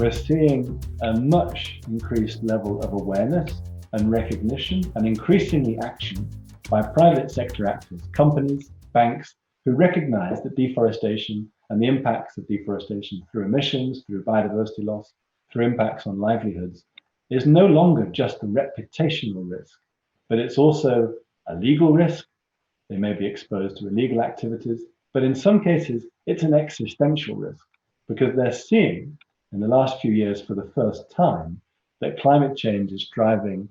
we're seeing a much increased level of awareness and recognition and increasingly action by private sector actors, companies, banks, who recognize that deforestation and the impacts of deforestation through emissions, through biodiversity loss, through impacts on livelihoods, is no longer just a reputational risk, but it's also a legal risk. They may be exposed to illegal activities, but in some cases, it's an existential risk because they're seeing in the last few years for the first time that climate change is driving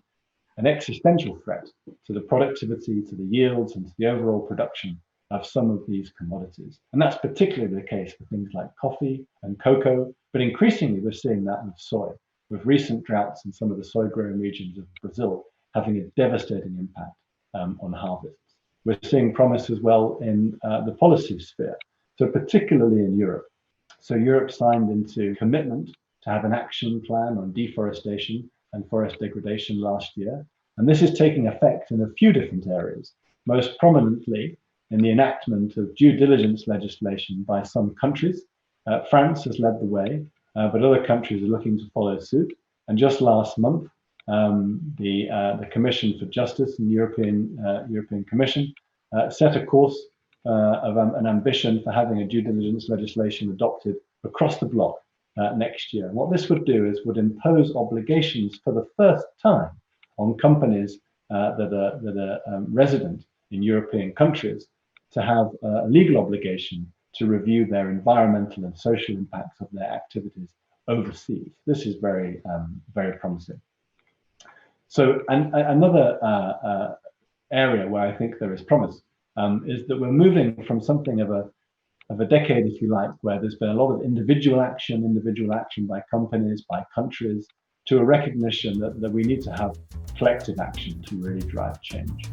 an existential threat to the productivity, to the yields, and to the overall production of some of these commodities. And that's particularly the case for things like coffee and cocoa, but increasingly we're seeing that with soy, with recent droughts in some of the soy-growing regions of Brazil having a devastating impact on harvests. We're seeing promise as well in the policy sphere, so particularly in Europe. So Europe signed into commitment to have an action plan on deforestation and forest degradation last year. And this is taking effect in a few different areas, most prominently in the enactment of due diligence legislation by some countries. France has led the way, but other countries are looking to follow suit. And just last month, the Commission for Justice and European Commission set a course of an ambition for having a due diligence legislation adopted across the bloc next year. And what this would do is would impose obligations for the first time on companies that are resident in European countries to have a legal obligation to review their environmental and social impacts of their activities overseas. This is very, very promising. So, and another area where I think there is promise is that we're moving from something of a decade, if you like, where there's been a lot of individual action by companies, by countries, to a recognition that we need to have collective action to really drive change.